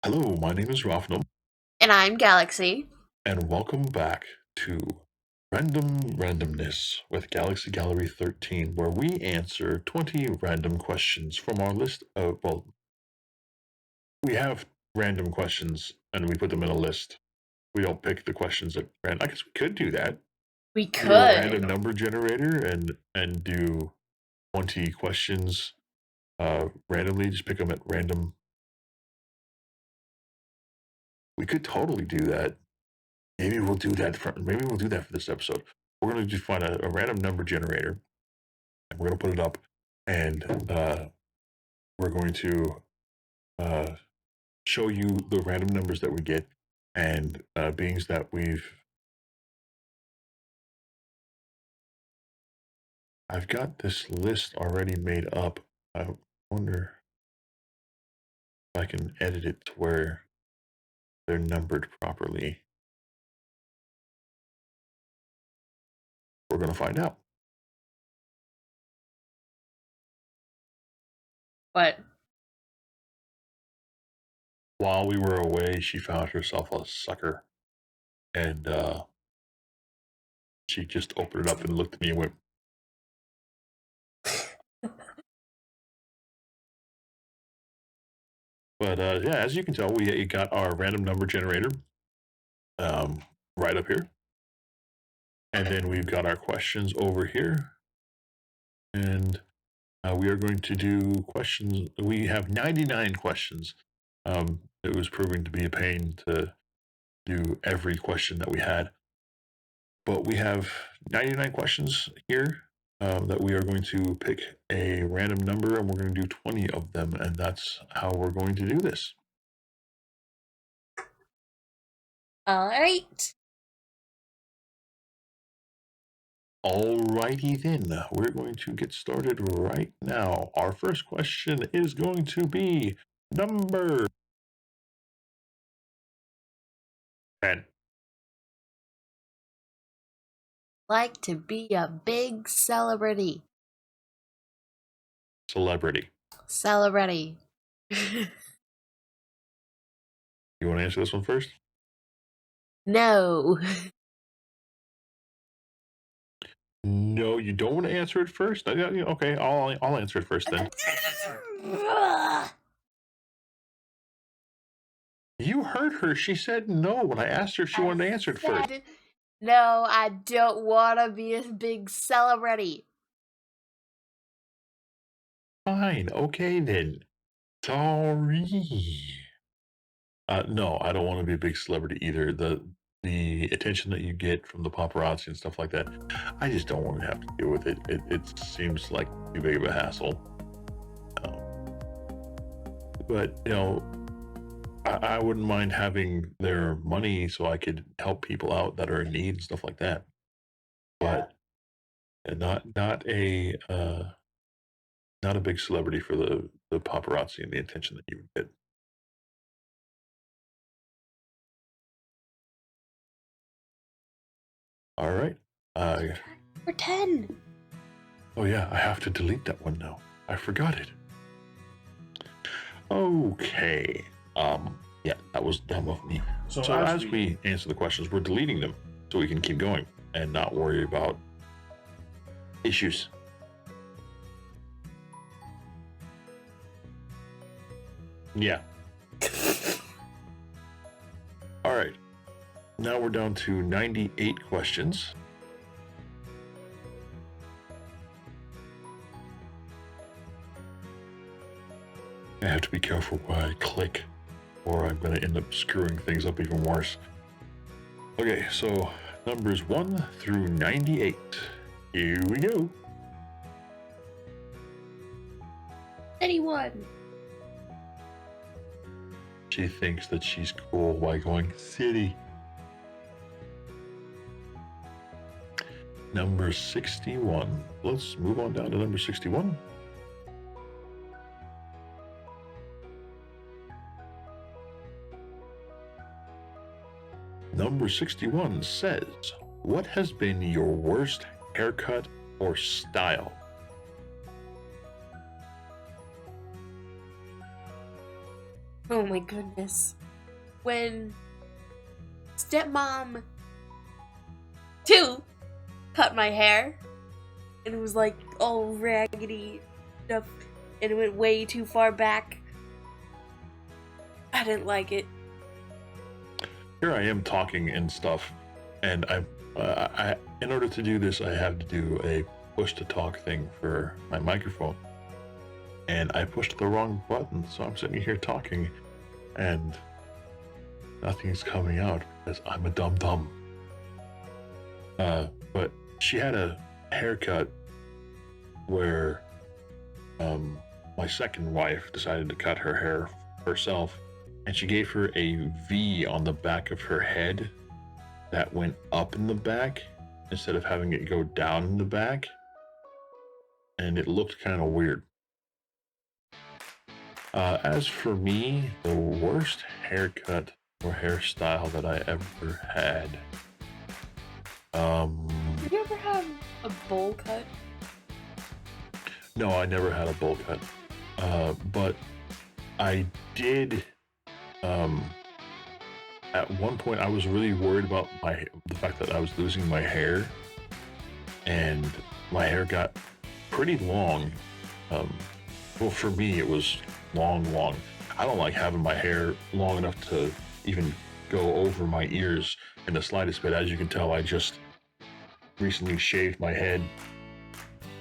Hello, my name is Rafnum, And I'm Gallaxy. and welcome back to Random Randomness with Galaxy Gallery 13, where we answer 20 random questions from our list of, well, we have random questions and we put them in a list. We don't pick the questions at random. I guess we could do that. We Do a random could. number generator and do 20 questions randomly, just pick them at random. We could totally do that. Maybe we'll do that for this episode. We're going to just find a random number generator, and we're going to put it up, and we're going to uh, show you the random numbers that we get, and beings that I've got this list already made up. I wonder if I can edit it to where they're numbered properly. We're going to find out. What? While we were away, she found herself a sucker, and she just opened it up and looked at me and went, but yeah, as you can tell, we got our random number generator right up here. And then we've got our questions over here. And we are going to do questions. We have 99 questions. It was proving to be a pain to do every question that we had. But we have 99 questions here that we are going to pick a random number, and we're going to do 20 of them. And that's how we're going to do this. All right. Alrighty then, we're going to get started right now. Our first question is going to be number 10. Like to be a big celebrity. Celebrity. Celebrity. You want to answer this one first? No. No, you don't want to answer it first? Okay, I'll answer it first then. You heard her. She said no when I asked her if she wanted to answer it first. No, I don't want to be a big celebrity. Fine, okay then. Sorry. No, I don't want to be a big celebrity either. The attention that you get from the paparazzi and stuff like that, I just don't want to have to deal with it. It seems like too big of a hassle. But I wouldn't mind having their money so I could help people out that are in need and stuff like that. But not a big celebrity for the paparazzi and the attention that you would get. All right. For 10. Oh yeah, I have to delete that one now. I forgot it. Okay. Yeah, that was dumb of me. So as we answer the questions, we're deleting them so we can keep going and not worry about issues. Yeah. All right. Now we're down to 98 questions. I have to be careful where I click, or I'm going to end up screwing things up even worse. Okay, so numbers 1 through 98. Here we go. Anyone. She thinks that she's cool by going city. Number 61. Let's move on down to number 61. Number 61 says, what has been your worst haircut or style? Oh my goodness. When stepmom 2 cut my hair, and it was like all raggedy stuff, and it went way too far back. I didn't like it. Here I am talking and stuff, and in order to do this, I have to do a push to talk thing for my microphone, and I pushed the wrong button, so I'm sitting here talking, and nothing's coming out because I'm a dum-dum. But she had a haircut where my second wife decided to cut her hair herself, and she gave her a V on the back of her head that went up in the back instead of having it go down in the back, and it looked kind of weird. As for me, the worst haircut or hairstyle that I ever had. Did you ever have a bowl cut? No, I never had a bowl cut. But I did. At one point, I was really worried about the fact that I was losing my hair, and my hair got pretty long. Well, for me, it was long. I don't like having my hair long enough to even go over my ears in the slightest bit. As you can tell, I just recently shaved my head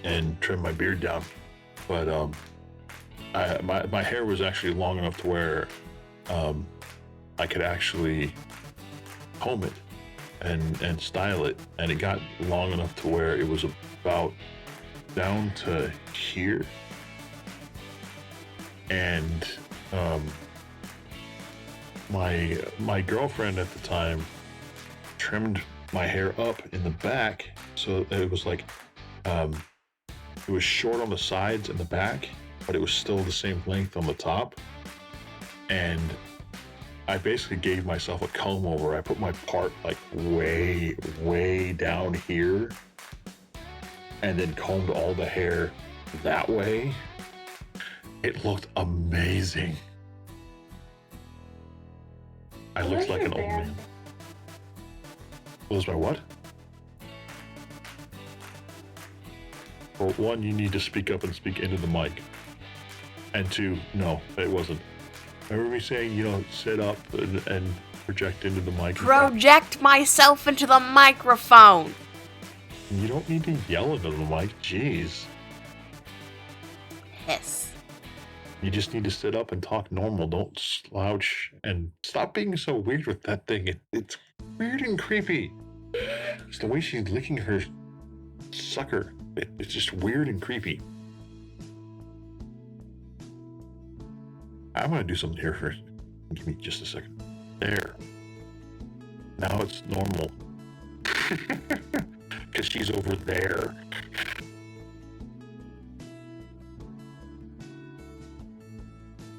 and trimmed my beard down. But my hair was actually long enough to where I could actually comb it and style it, and it got long enough to where it was about down to here. And my girlfriend at the time trimmed my hair up in the back, so it was like it was short on the sides and the back, but it was still the same length on the top. And I basically gave myself a comb over. I put my part like way down here, and then combed all the hair that way. It looked amazing. I looked like an old man. Was my what? Well, one, you need to speak up and speak into the mic. And two, no, it wasn't. Remember me saying, sit up and project into the mic? Project myself into the microphone. You don't need to yell into the mic, jeez. Hiss. You just need to sit up and talk normal. Don't slouch, and stop being so weird with that thing. It's weird and creepy. It's the way she's licking her sucker. It's just weird and creepy. I'm gonna do something here first. Give me just a second. There. Now it's normal. Because she's over there.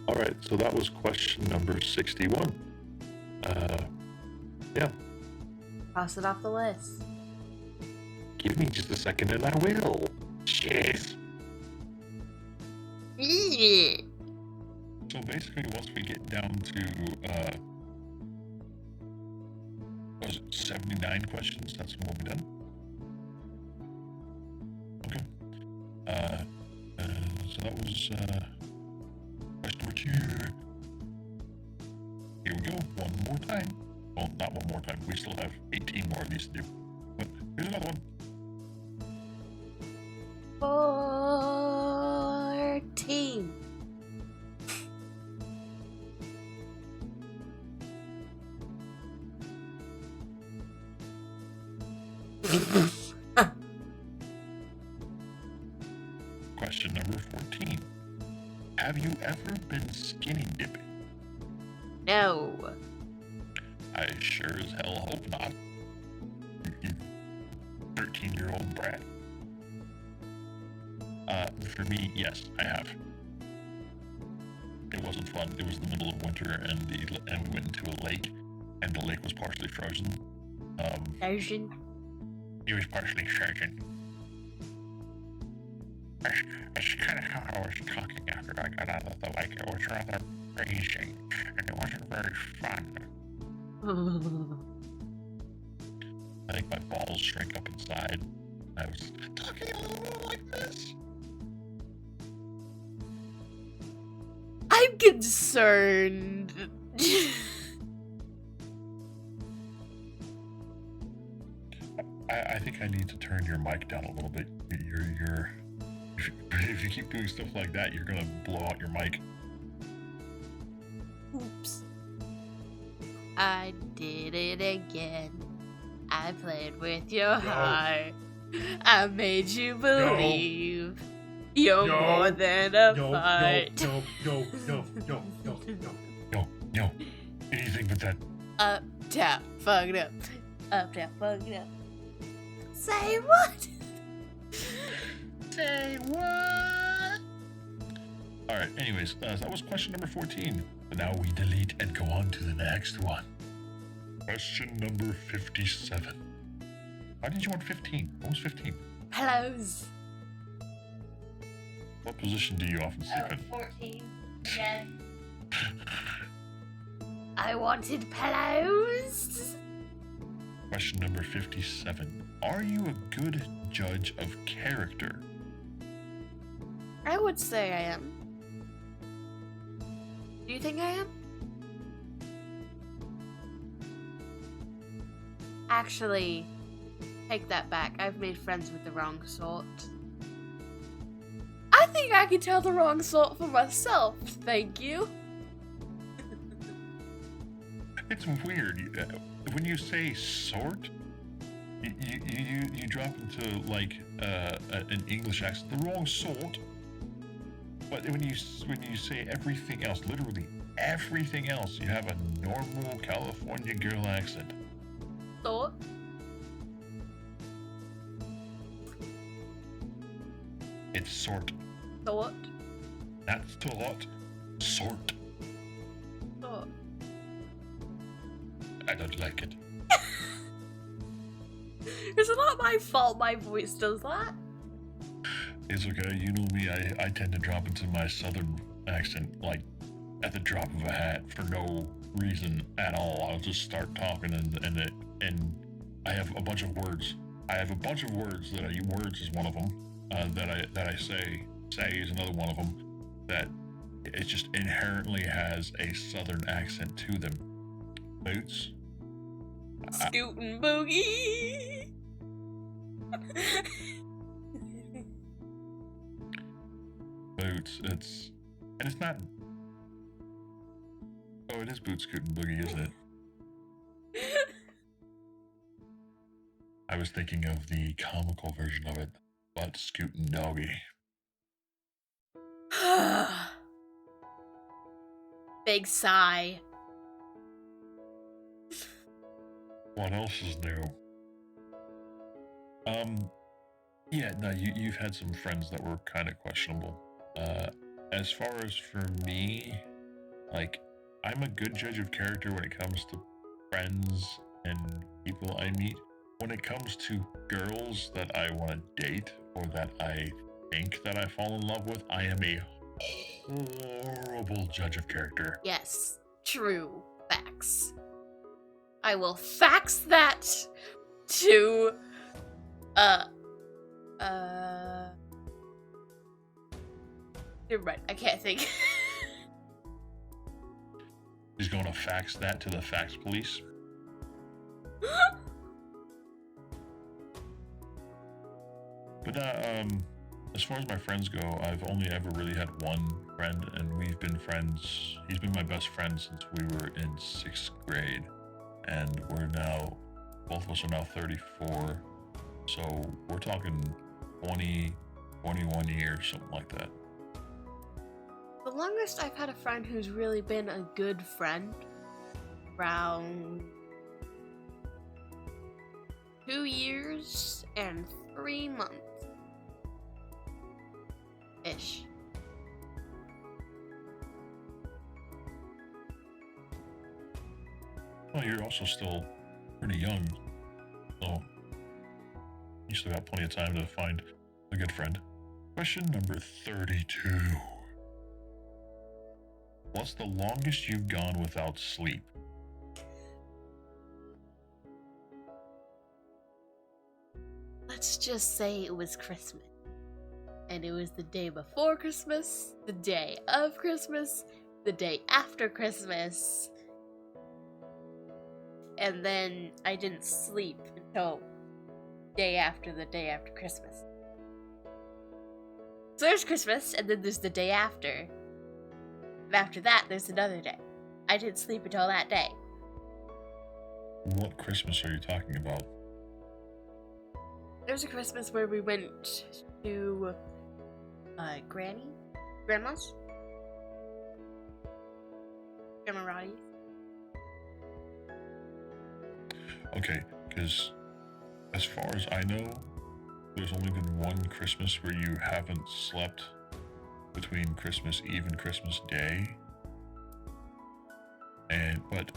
All right, so that was question number 61. Yeah. Cross it off the list. Give me just a second and I will. Jeez. So basically, once we get down to, was it 79 questions? That's when we'll be done. Okay. So that was, question number 2. Here we go, one more time. Well, not one more time. We still have 18 more of these to do. But here's another one. 14. Question number 14. Have you ever been skinny dipping? No. I sure as hell hope not. You 13-year-old brat. For me, yes, I have. It wasn't fun. It was the middle of winter, and we went into a lake, and the lake was partially frozen. Frozen? It was partially frozen. That's kind of how I was talking after I got out of the lake. It was rather crazy, and it wasn't very fun. I think my balls shrink up inside. I was talking a little more like this. I'm concerned. I think I need to turn your mic down a little bit. You're if you keep doing stuff like that, you're gonna blow out your mic. Oops. I did it again. I played with your heart. I made you believe you're more than a fight. No. Anything but that. Up, down, fucked up. Up, down, fucked up. Say what? Say what? Alright, anyways, that was question number 14. But now we delete and go on to the next one. Question number 57. Why did you want 15? What was 15? Pillows. What position do you often sleep in? 14. Again. I wanted pillows. Question number 57. Are you a good judge of character? I would say I am. Do you think I am? Actually, take that back. I've made friends with the wrong sort. I think I can tell the wrong sort for myself, thank you. It's weird. When you say sort, you drop into like an English accent, the wrong sort. But when you say everything else, literally everything else, you have a normal California girl accent. Sort? It's sort. Sort? That's a lot. Sort. Sort. I don't like it. It's not my fault my voice does that. It's okay. You know me. I tend to drop into my southern accent like at the drop of a hat for no reason at all. I'll just start talking and I have a bunch of words. Words is one of them that I say is another one of them that it just inherently has a southern accent to them. Boots. Scootin' boogie. Boots. It's not. Oh, it is Boots Scootin' Boogie, isn't it? I was thinking of the comical version of it, Butt Scootin' Doggy. Big sigh. What else is new? Yeah, no, you've had some friends that were kind of questionable. As far as for me, like, I'm a good judge of character when it comes to friends and people I meet. When it comes to girls that I want to date or that I think that I fall in love with, I am a horrible judge of character. Yes, true. Facts. I will fax that to, never mind, I can't think. He's going to fax that to the fax police. But as far as my friends go, I've only ever really had one friend, and we've been friends. He's been my best friend since we were in 6th grade, and both of us are now 34, so we're talking 20, 21 years, something like that. The longest I've had a friend who's really been a good friend, around 2 years and 3 months. Ish. Well, you're also still pretty young, so you still got plenty of time to find a good friend. Question number 32. What's the longest you've gone without sleep? Let's just say it was Christmas. And it was the day before Christmas, the day of Christmas, the day after Christmas. And then I didn't sleep until day after Christmas. So there's Christmas, and then there's the day after. And after that, there's another day. I didn't sleep until that day. What Christmas are you talking about? There's a Christmas where we went to Grandma's? Grandma Roddy's. Okay, because as far as I know, there's only been one Christmas where you haven't slept between Christmas Eve and Christmas Day. But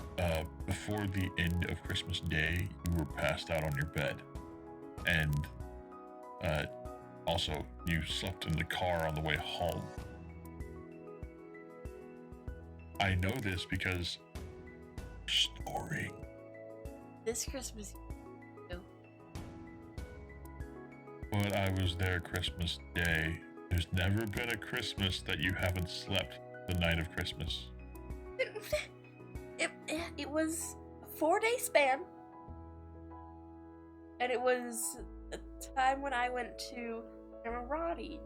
before the end of Christmas Day, you were passed out on your bed. And also, you slept in the car on the way home. I know this because snoring. This Christmas. But I was there Christmas Day. There's never been a Christmas that you haven't slept the night of Christmas. It was a 4-day span. And it was a time when I went to Grandma Roddy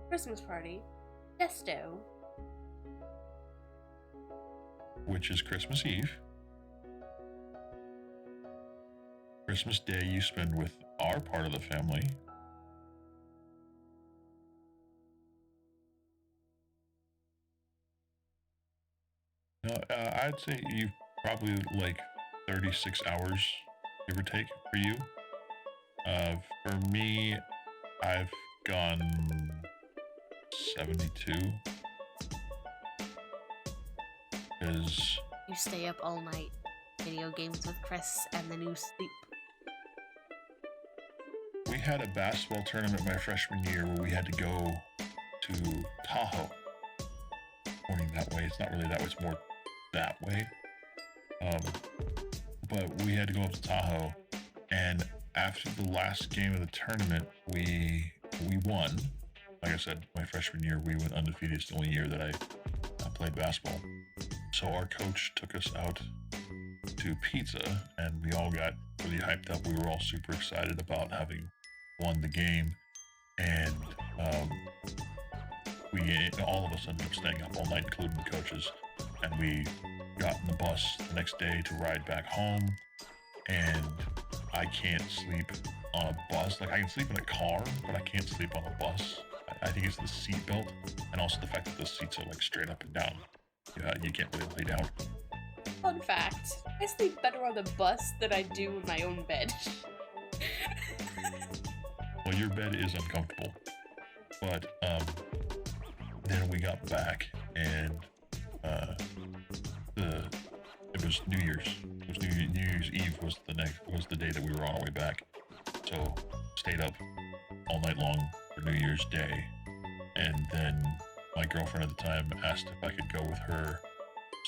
Christmas party. Testo. Which is Christmas Eve. Christmas Day you spend with our part of the family. No, I'd say you probably like 36 hours, give or take, for you. For me, I've gone 72. Because You stay up all night, video games with Chris, and then you sleep. we had a basketball tournament my freshman year where we had to go to Tahoe. Pointing that way, it's not really that way, it's more that way. But we had to go up to Tahoe, and after the last game of the tournament, we won. Like I said, my freshman year, we went undefeated. It's the only year that I played basketball. So our coach took us out to pizza, and we all got really hyped up. We were all super excited about having won the game, and all of us ended up staying up all night, including the coaches. And we got in the bus the next day to ride back home, and I can't sleep on a bus. Like, I can sleep in a car, but I can't sleep on a bus. I think it's the seat belt, and also the fact that the seats are like straight up and down. You can't really lay down. Fun fact, I sleep better on the bus than I do in my own bed. Well, your bed is uncomfortable. But then we got back, and it was New Year's. It was New Year's Eve was the day that we were on our way back. So stayed up all night long for New Year's Day, and then my girlfriend at the time asked if I could go with her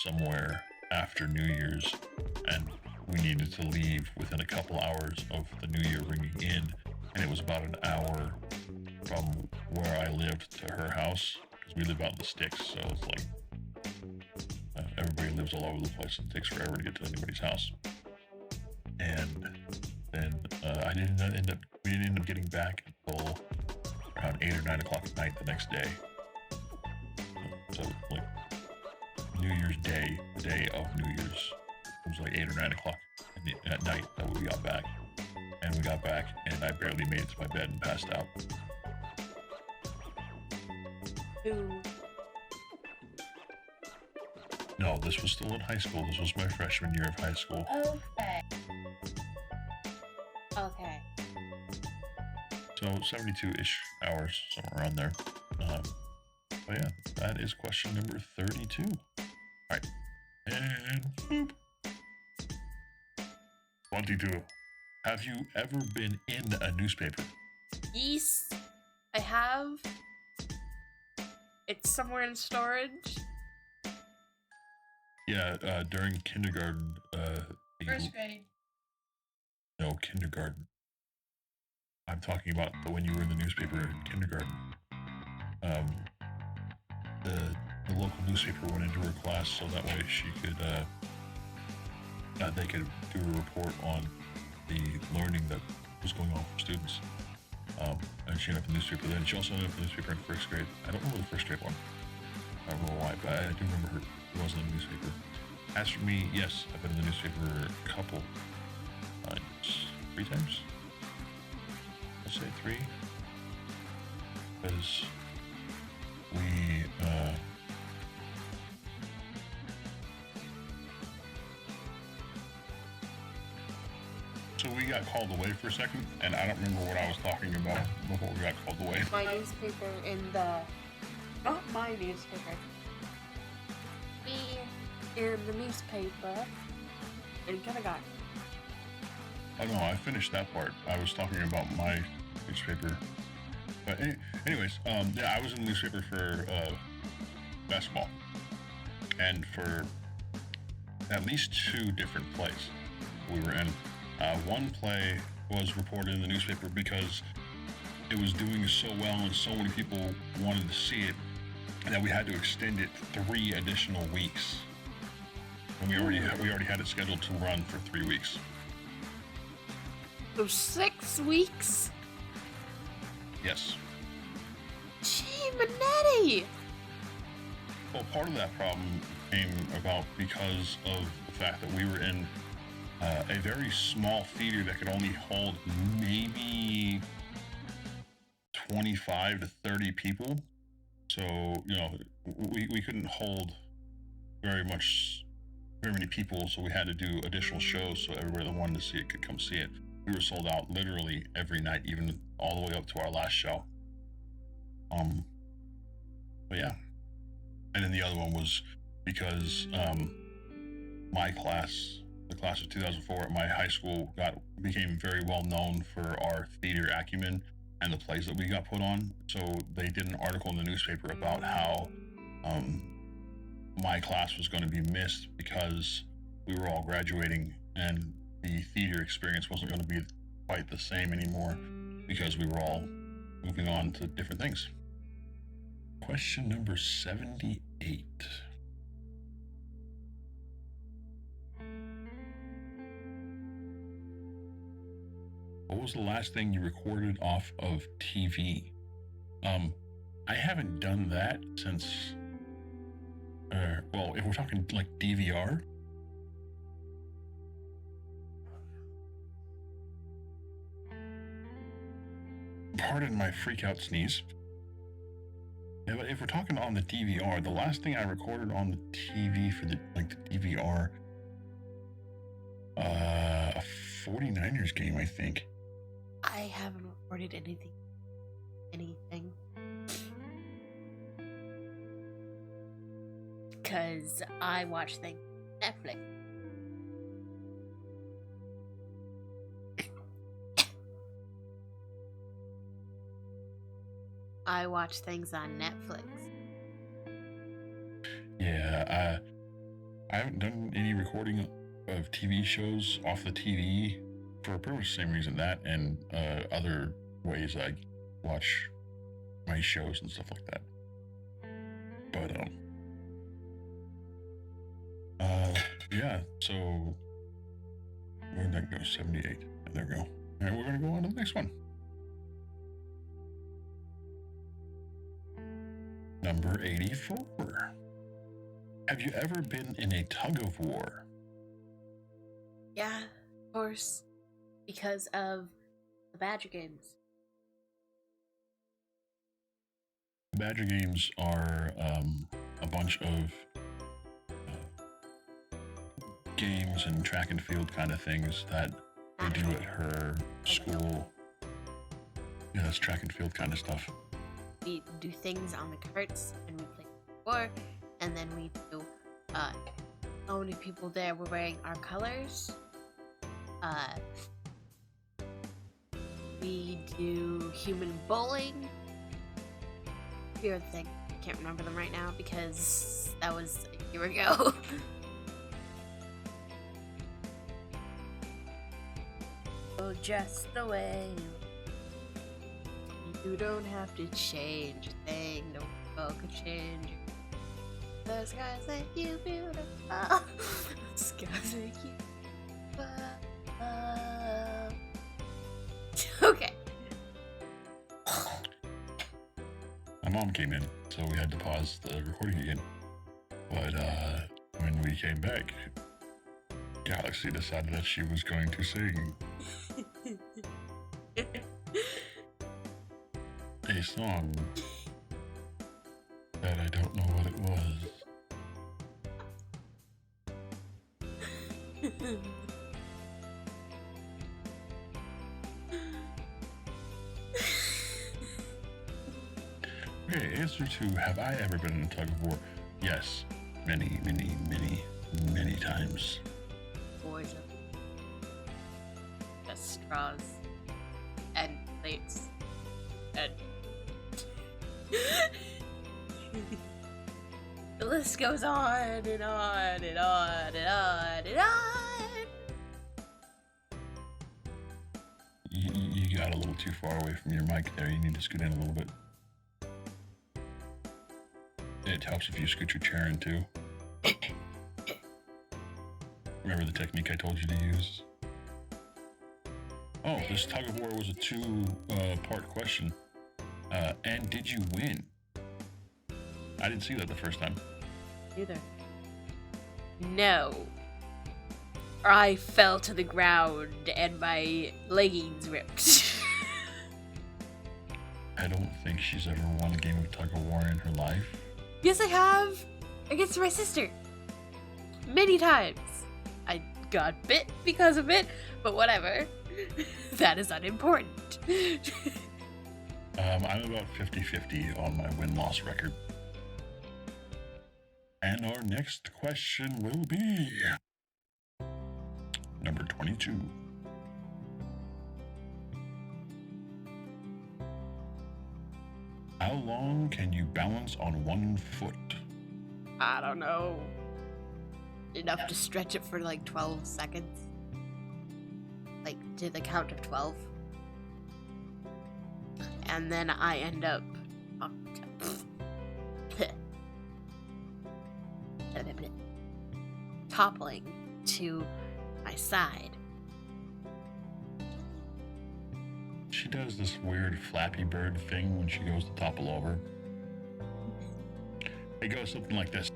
somewhere after New Year's, and we needed to leave within a couple hours of the New Year ringing in, and it was about an hour from where I lived to her house, because we live out in the sticks, so it's like everybody lives all over the place, and it takes forever to get to anybody's house. And then we didn't end up getting back until around 8 or 9 o'clock at night the next day. So like New Year's Day, the day of New Year's, it was like 8 or 9 o'clock at night that we got back. And we got back, and I barely made it to my bed and passed out. Ooh. No, this was still in high school. This was my freshman year of high school. Okay. So 72-ish hours, somewhere around there. But yeah, that is question number 32. All right. And boop. 22. Have you ever been in a newspaper? Yes, I have. It's somewhere in storage. Yeah, during kindergarten, First grade. no, kindergarten. I'm talking about when you were in the newspaper in kindergarten. Um, the local newspaper went into her class so that way she could, they could do a report on the learning that was going on for students. And she ended up in the newspaper then. She also ended up in the newspaper in first grade. I don't remember the first grade one. I don't know why, but I do remember her. She wasn't in the newspaper. As for me, yes, I've been in the newspaper a couple times. 3 times? Let's say 3. Because we, so we got called away for a second, and I don't remember what I was talking about before we got called away. My newspaper in the... Not my newspaper. Me in the newspaper in kindergarten. Oh no, I finished that part. I was talking about my newspaper. But anyways, yeah, I was in the newspaper for basketball. And for at least 2 different plays we were in. One play was reported in the newspaper because it was doing so well and so many people wanted to see it that we had to extend it 3 additional weeks. And we already had it scheduled to run for 3 weeks. So 6 weeks? Yes. Gee, Manetti! Well, part of that problem came about because of the fact that we were in a very small theater that could only hold maybe 25 to 30 people. So, you know, we couldn't hold very many people, so we had to do additional shows so everybody that wanted to see it could come see it. We were sold out literally every night, even all the way up to our last show. But yeah. And then the other one was because my class, the class of 2004 at my high school, became very well known for our theater acumen and the plays that we got put on. So they did an article in the newspaper about how my class was going to be missed because we were all graduating and the theater experience wasn't going to be quite the same anymore because we were all moving on to different things. Question number 78. What was the last thing you recorded off of TV? I haven't done that since, well, if we're talking like DVR, pardon my freak out sneeze. Yeah, but if we're talking on the DVR, the last thing I recorded on the TV for the DVR, a 49ers game, I think. I haven't recorded anything. Because I watch things on Netflix. I watch things on Netflix. Yeah, I haven't done any recording of TV shows off the TV for pretty much the same reason, that and other ways I watch my shows and stuff like that. But yeah, so where'd that go? 78. There we go. All right, we're gonna go on to the next one. Number 84. Have you ever been in a tug of war? Yeah, of course. Because of the Badger games. Badger games are a bunch of games and track and field kind of things that they do at her school. Yeah, that's track and field kind of stuff. We do things on the carts and we play before, and then we do how many people there were wearing our colors. We do human bowling. Few other things. can't remember them right now because that was a year ago. Oh, just the way you don't have to change a thing. No one could change. The skies make you beautiful. The skies make you beautiful. Okay. My mom came in, so we had to pause the recording again. But when we came back, Galaxy decided that she was going to sing a song that I don't know what it was. Okay, answer to, have I ever been in a tug of war? Yes. Many, many, many, many times. Boys of straws and plates and the list goes on and on and on and on and on. You got a little too far away from your mic there. You need to scoot in a little bit. It helps if you scoot your chair in too. Remember the technique I told you to use? Oh, this tug of war was a two-part question. And did you win? I didn't see that the first time. Either. No. I fell to the ground and my leggings ripped. I don't think she's ever won a game of tug of war in her life. Yes, I have. Against my sister. Many times. I got bit because of it, but whatever. That is unimportant. I'm about 50-50 on my win-loss record. And our next question will be number 22. How long can you balance on one foot? I don't know. Enough to stretch it for like 12 seconds. Like to the count of 12. And then I end up toppling to my side. She does this weird Flappy Bird thing when she goes to topple over. It goes something like this.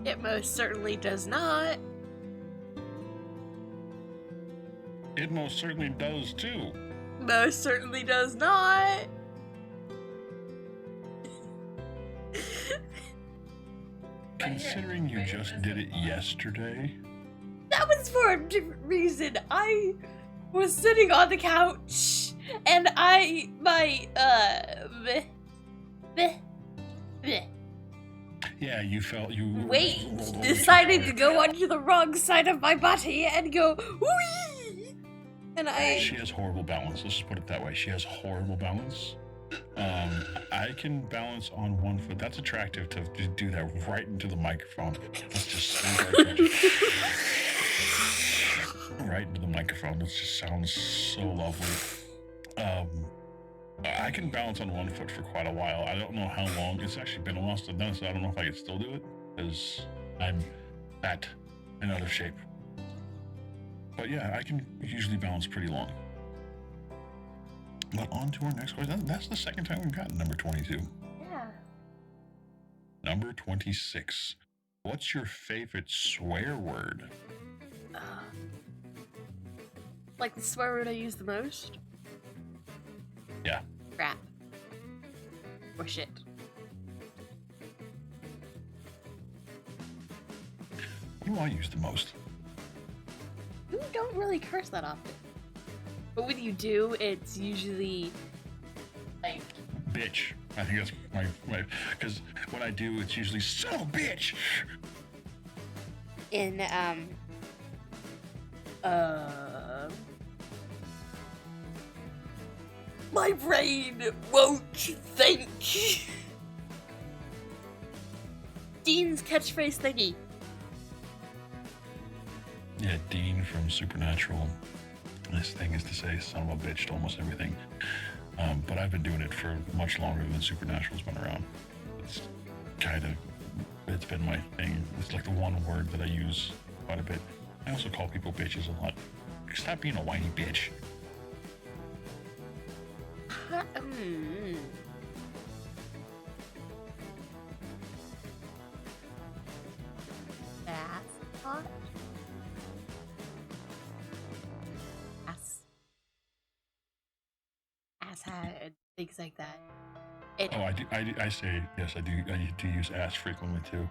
It most certainly does not. It most certainly does too. Most certainly does not. Considering you just did it yesterday. That was for a different reason. I was sitting on the couch and Yeah, you felt you decided to go onto the wrong side of my body and go wee. And She has horrible balance. Let's just put it that way. She has horrible balance. I can balance on one foot. That's attractive to do that right into the microphone. Let's just right into the microphone. It just sounds so lovely. I can balance on one foot for quite a while. I don't know how long. It's actually been a while since I've done it, so I don't know if I can still do it because I'm fat and out of shape. But yeah, I can usually balance pretty long. But on to our next question. That's the second time we've gotten number 22. yeah. Number 26. What's your favorite swear word? Like the swear word I use the most? Yeah. Crap. Or shit. What do I use the most? You don't really curse that often. But when you do, it's usually like Bitch. I think that's my because when I do, it's usually son of a bitch. in My brain won't think. Dean's catchphrase thingy. Yeah, Dean from Supernatural. His thing is to say son of a bitch to almost everything. But I've been doing it for much longer than Supernatural's been around. It's been my thing. It's like the one word that I use quite a bit. I also call people bitches a lot. Stop being a whiny bitch. That's hot. Asshat, things like that. I say yes. I do use ass frequently too.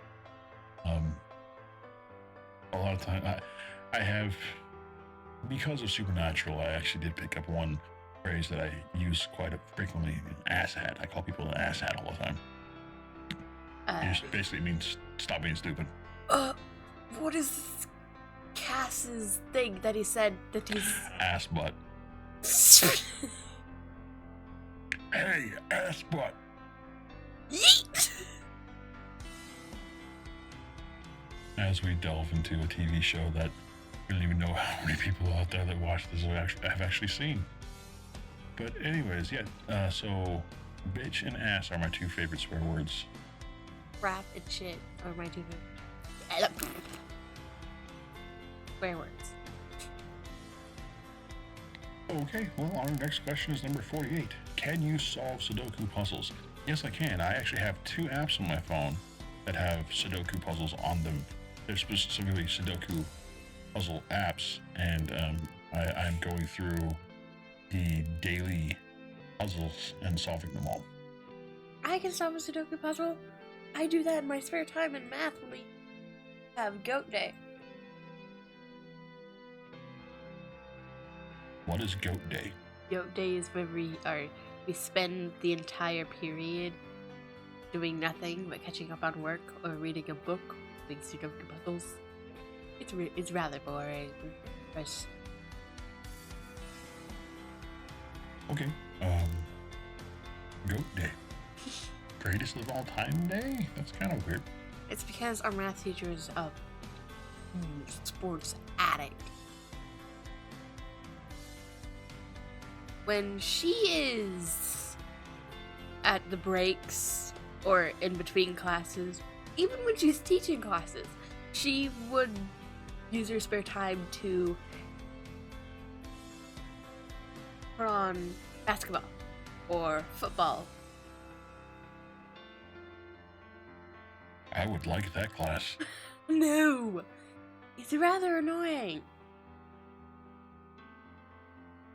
A lot of time I have, because of Supernatural, I actually did pick up one phrase that I use quite frequently. Asshat. I call people an asshat all the time. It just basically means stop being stupid. What is Cass's thing that he said that he's ass butt? Hey, ass butt. Yeet! As we delve into a TV show that we don't even know how many people out there that watch this have actually seen. But anyways, yeah, so bitch and ass are my two favorite swear words. Crap and shit are my two favorite swear words. Okay, well, our next question is number 48. Can you solve Sudoku puzzles? Yes, I can. I actually have two apps on my phone that have Sudoku puzzles on them. They're specifically Sudoku puzzle apps, and I'm going through the daily puzzles and solving them all. I can solve a Sudoku puzzle. I do that in my spare time in math when we have Goat Day. What is Goat Day? Goat Day is where we spend the entire period doing nothing but catching up on work or reading a book, doing Sudoku puzzles. It's rather boring. Okay. Goat Day. Greatest of all time day? That's kind of weird. It's because our math teacher is a sports addict. When she is at the breaks or in between classes, even when she's teaching classes, she would use her spare time to put on basketball or football. I would like that class. No! It's rather annoying.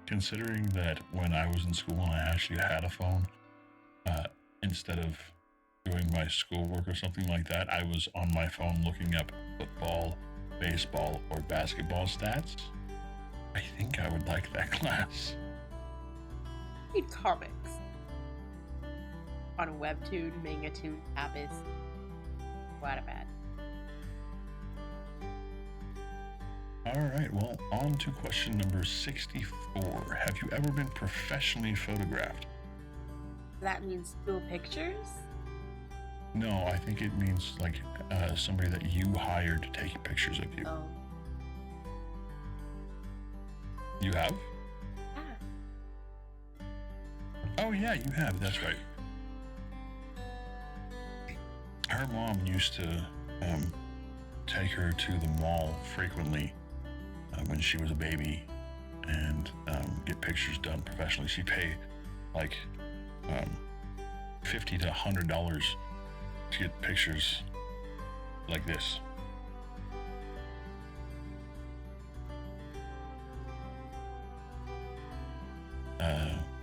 Considering that when I was in school and I actually had a phone, instead of doing my schoolwork or something like that, I was on my phone looking up football, baseball, or basketball stats. I think I would like that class. Read comics. On a webtoon, manga-toon, tabis. What bad. Alright, well, on to question number 64. Have you ever been professionally photographed? That means dual pictures? No, I think it means like somebody that you hired to take pictures of you. Oh. You have? Yeah. Oh yeah, you have, that's right. Her mom used to take her to the mall frequently when she was a baby and get pictures done professionally. She'd pay like $50 to $100 to get pictures like this.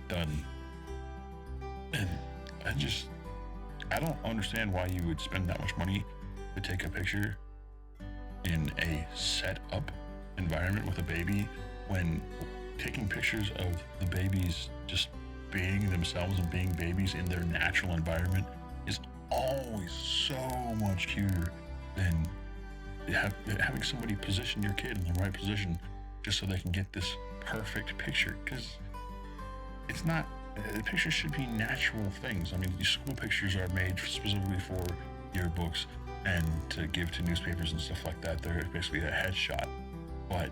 Done. And I don't understand why you would spend that much money to take a picture in a set up environment with a baby when taking pictures of the babies just being themselves and being babies in their natural environment is always so much cuter than having somebody position your kid in the right position just so they can get this perfect picture, because it's not The pictures should be natural things. I mean, these school pictures are made specifically for yearbooks and to give to newspapers and stuff like that. They're basically a headshot. But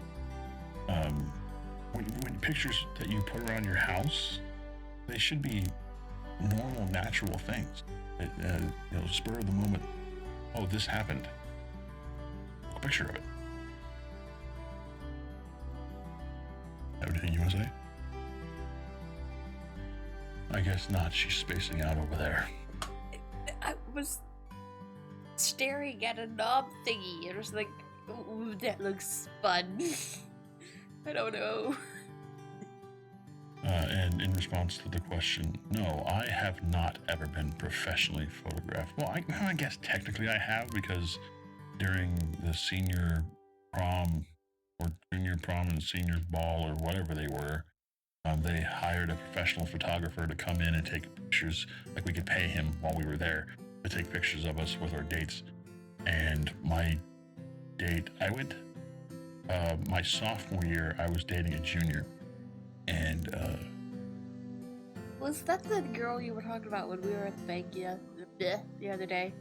when pictures that you put around your house, they should be normal, natural things. Spur of the moment. Oh, this happened. A picture of it. Everything you want to say? I guess not. She's spacing out over there. I was staring at a knob thingy. It was like, ooh, that looks fun. I don't know. And in response to the question, no, I have not ever been professionally photographed. Well, I guess technically I have, because during the senior prom or junior prom and senior ball or whatever they were, they hired a professional photographer to come in and take pictures. Like, we could pay him while we were there to take pictures of us with our dates. And my date, my sophomore year, I was dating a junior. And was that the girl you were talking about when we were at the bank the other day?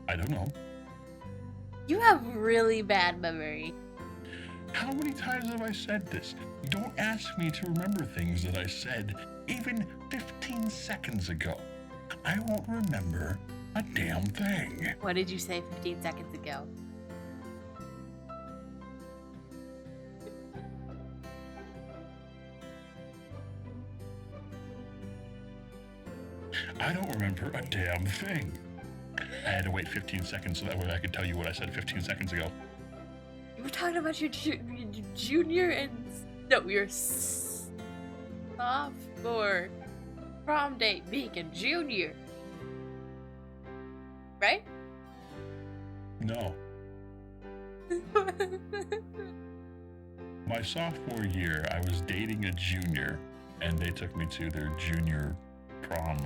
I don't know. You have really bad memory. How many times have I said this? Don't ask me to remember things that I said even 15 seconds ago. I won't remember a damn thing. What did you say 15 seconds ago? I don't remember a damn thing. I had to wait 15 seconds so that way I could tell you what I said 15 seconds ago. You were talking about your junior and... No, your sophomore prom date being a junior. Right? No. My sophomore year, I was dating a junior, and they took me to their junior prom,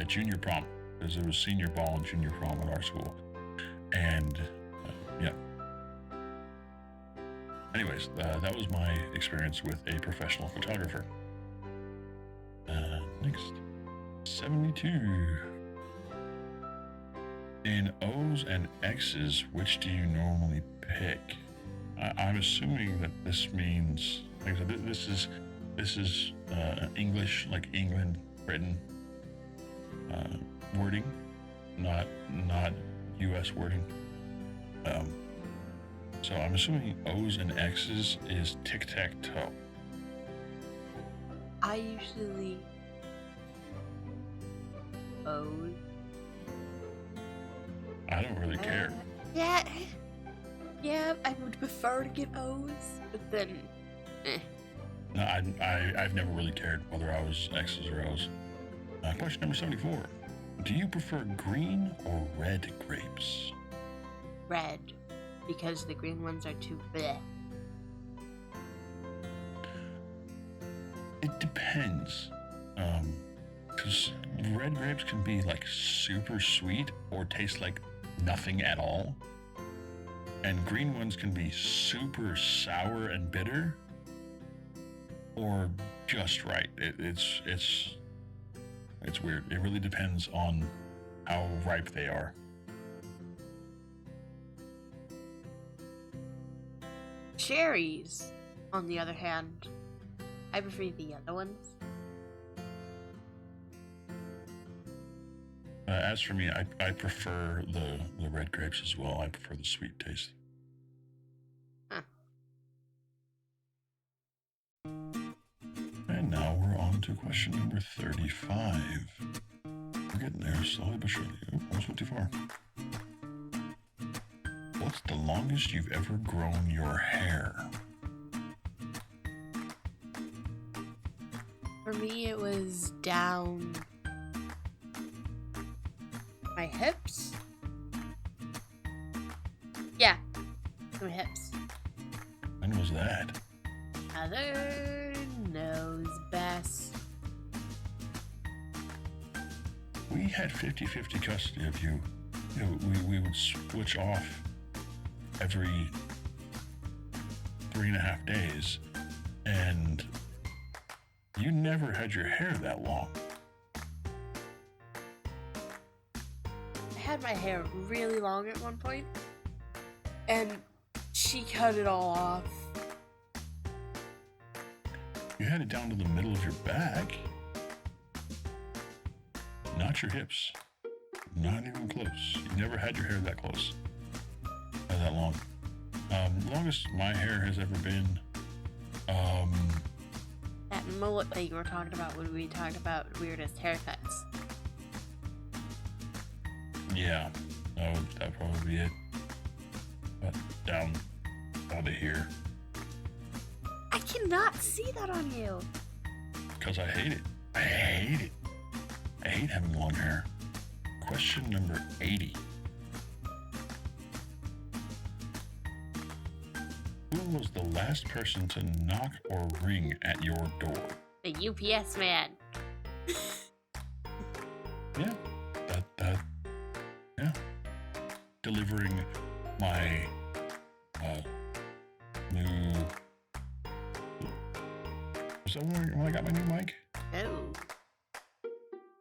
junior prom, because there was senior ball and junior prom at our school. And, yeah. Anyways, that was my experience with a professional photographer. Next. 72. In O's and X's, which do you normally pick? I'm assuming that this means, like I said, this is English, like England, Britain wording, not U.S. wording. So I'm assuming O's and X's is tic-tac-toe. I usually O's. I don't really care. Yeah, I would prefer to get O's, but then, No, I've never really cared whether I was X's or O's. Question number 74. Do you prefer green or red grapes? red, because the green ones are too bleh. It depends. Because red grapes can be like super sweet or taste like nothing at all. And green ones can be super sour and bitter, or just right. It's weird. It really depends on how ripe they are. Cherries, on the other hand, I prefer the yellow ones. As for me, I prefer the red grapes as well. I prefer the sweet taste. Huh. And now we're on to question number 35. We're getting there slowly but surely. Oh, almost went too far. What's the longest you've ever grown your hair? For me, it was down my hips. Yeah, my hips. When was that? Heather knows best. We had 50-50 custody of you. We would switch off every 3.5 days, and You never had your hair that long. I had my hair really long at one point, and she cut it all off. You had it down to the middle of your back. Not your hips. Not even close. You never had your hair that close. Or that long. The longest my hair has ever been, That mullet that you were talking about when we talked about weirdest haircuts. yeah, that'd probably be it. But down to here. I cannot see that on you. Because I hate it. I hate it. I hate having long hair. Question number 80. Who was the last person to knock or ring at your door? The UPS man. Yeah, yeah. Delivering my new. Was that when I got my new mic? Oh.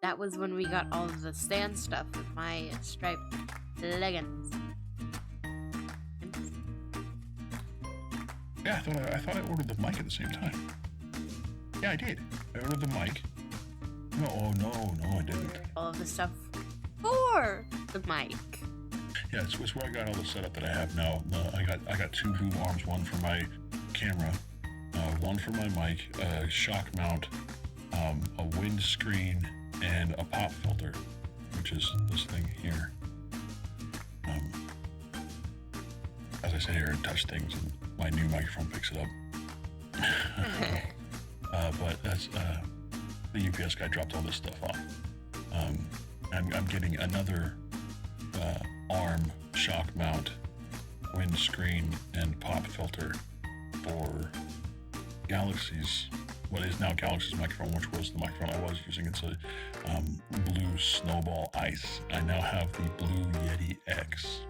That was when we got all of the stand stuff with my striped leggings. Yeah, I thought I ordered the mic at the same time. Yeah, I did. I ordered the mic. No, I didn't. All of the stuff for the mic. Yeah, it's where I got all the setup that I have now. I got two boom arms, one for my camera, one for my mic, a shock mount, a windscreen, and a pop filter, which is this thing here. As I sit here and touch things, and my new microphone picks it up. But that's the UPS guy dropped all this stuff off. I'm getting another arm, shock mount, windscreen, and pop filter for Gallaxy's, what is now Gallaxy's microphone, which was the microphone I was using. It's a blue Snowball Ice. I now have the Blue Yeti X.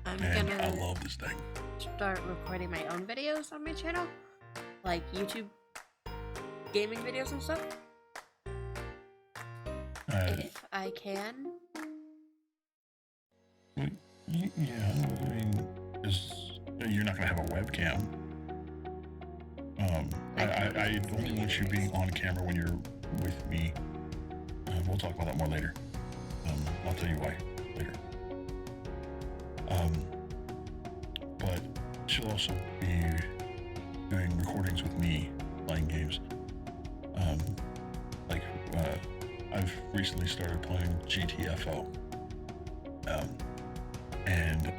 And I love this thing. Start recording my own videos on my channel, like YouTube gaming videos and stuff. If I can. Well, yeah, I mean, you're not gonna have a webcam. I only want you being on camera when you're with me. We'll talk about that more later. I'll tell you why later. But she'll also be doing recordings with me playing games. I've recently started playing GTFO. And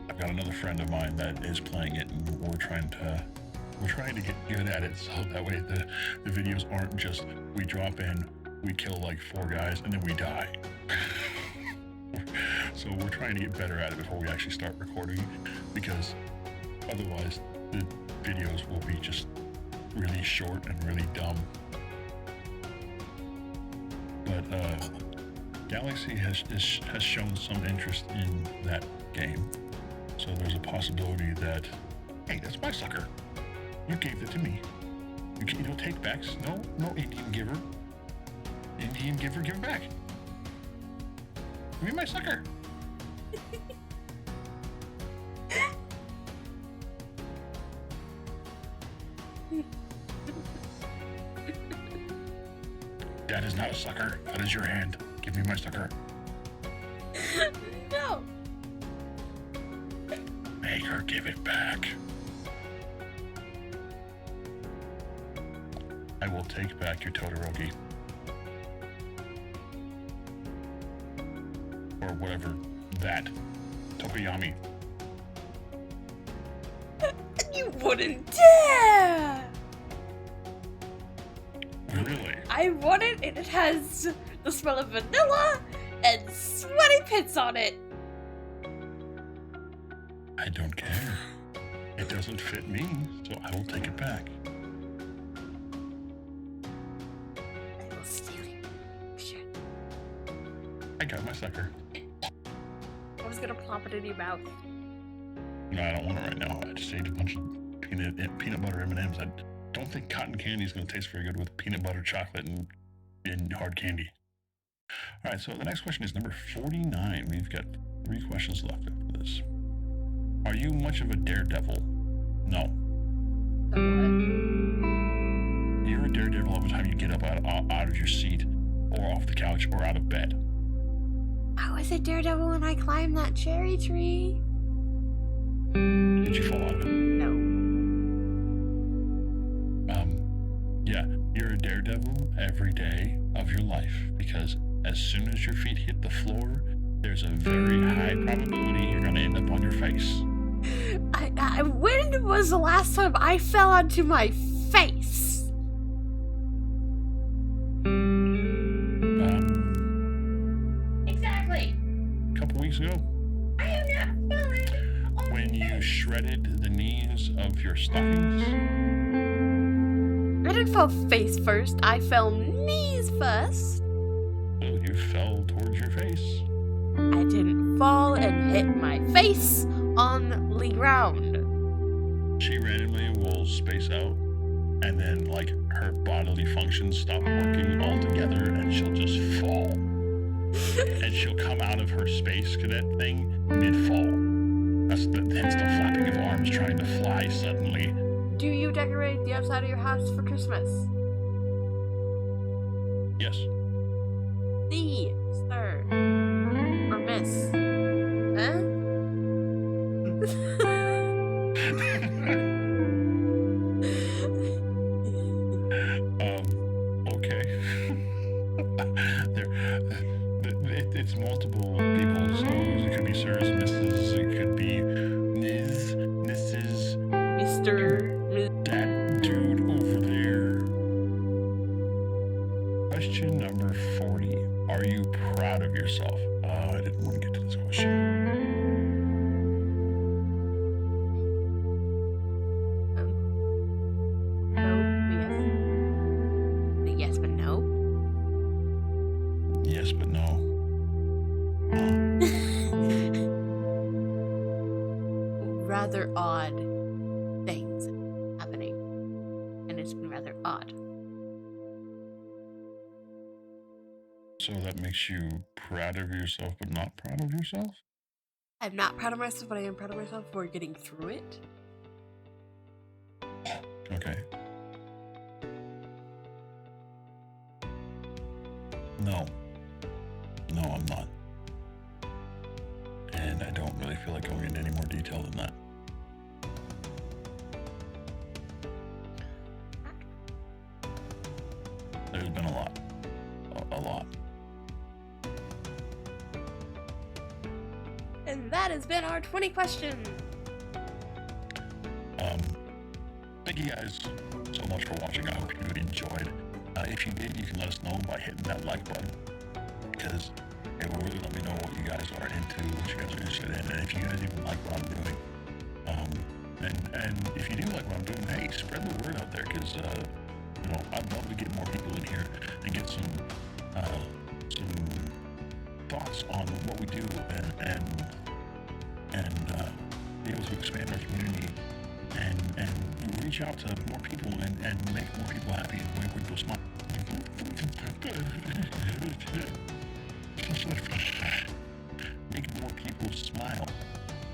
I've got another friend of mine that is playing it, and we're trying to get good at it, so that way the videos aren't just we drop in, we kill like 4 guys, and then we die. So we're trying to get better at it before we actually start recording, because otherwise the videos will be just really short and really dumb. But Gallaxy has shown some interest in that game, so there's a possibility that, hey, that's my sucker. You gave it to me. You don't take backs. No, Indian giver. Indian giver, give it back. Give me my sucker. That is not a sucker. That is your hand. Give me my sucker. No. Make her give it back. I will take back your Todoroki. Or whatever that. Tokoyami. You wouldn't dare! Really? I want it, and it has the smell of vanilla and sweaty pits on it. I don't care. It doesn't fit me, so I will take it back. I will steal it. Shit. I got my sucker. I was gonna plop it in your mouth. No, I don't want it right now. I just ate a bunch of peanut butter M&Ms. don't think cotton candy is going to taste very good with peanut butter, chocolate, and hard candy. All right, so the next question is number 49. We've got 3 questions left after this. Are you much of a daredevil? No. You're a daredevil every time you get up out of your seat or off the couch or out of bed. I was a daredevil when I climbed that cherry tree. Did you fall out of it? No. Yeah, you're a daredevil every day of your life because as soon as your feet hit the floor, there's a very high probability you're going to end up on your face. When was the last time I fell onto my face? Exactly. A couple weeks ago. I am not falling. When you shredded the knees of your stockings. I didn't fall face first. I fell knees first. So you fell towards your face. I didn't fall and hit my face on the ground. She randomly will space out and then like her bodily functions stop working altogether and she'll just fall. And she'll come out of her space cadet thing mid-fall. Hence the flapping of arms trying to fly suddenly. Do you decorate the outside of your house for Christmas? Yes. See, sir. Or miss. Huh? Okay. It's multiple people, so it could be sirs, Mrs., it could be Ms., Mrs., Mr. that dude over there. Question number 40. Are you proud of yourself? I didn't want to get to this question. No, yes. Yes, but no. Yes, but no. Rather odd things happening, and it's been rather odd. So that makes you proud of yourself, but not proud of yourself? I'm not proud of myself, but I am proud of myself for getting through it. Okay. No. No, I'm not. And I don't really feel like going into any more detail than that. There's been a lot. A lot. And that has been our 20 questions. Thank you guys so much for watching. I hope you enjoyed. If you did, you can let us know by hitting that like button, because it will really let me know what you guys are into, what you guys are interested in, and if you guys even like what I'm doing. And if you do like what I'm doing, hey, spread the word out there, because I'd love to get more people in here and get some thoughts on what we do and be able to expand our community and reach out to more people and make more people happy and make more people smile. Make more people smile.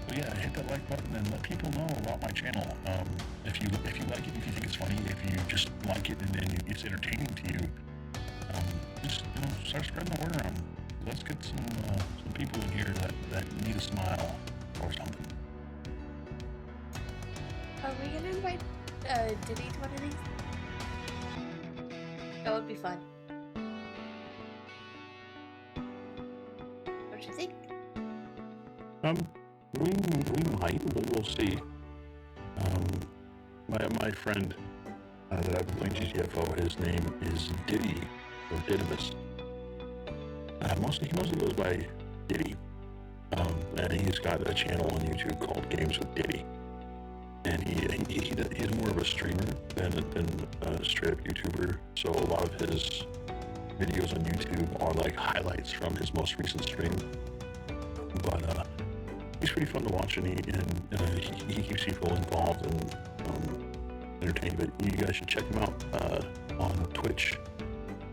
So yeah, hit that like button and let people know about my channel. If you like it, if you think it's funny, if you just like it and it's entertaining to you, just start spreading the word around. Let's get some people in here that need a smile or something. Are we gonna invite Diddy to one of these? That would be fun. What do you think? We might, but we'll see. My friend that I've been playing GTFO, his name is Diddy, or Didymus. He mostly goes by Diddy. And he's got a channel on YouTube called Games with Diddy. And he's more of a streamer than a straight up YouTuber. So a lot of his videos on YouTube are like highlights from his most recent stream. But he's pretty fun to watch, and he keeps people involved, and entertainment. You guys should check him out on Twitch,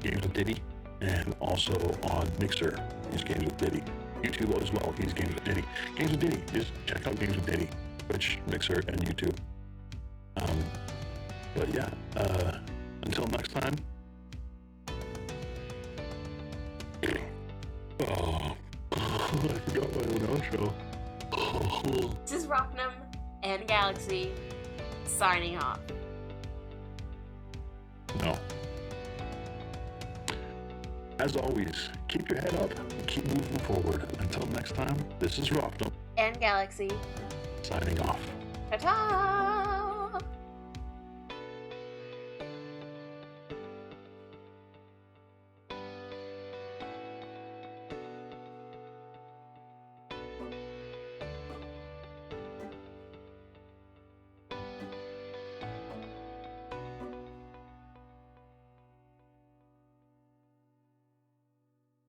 Games with Diddy, and also on Mixer, he's Games with Diddy. YouTube as well, he's Games with Diddy. Games with Diddy, just check out Games with Diddy, Twitch, Mixer, and YouTube. But yeah, until next time. Oh, I forgot my own outro. This is Rocknum and Galaxy signing off. No. As always, keep your head up and keep moving forward. Until next time, this is Rocknum And Galaxy signing off. Ta-ta!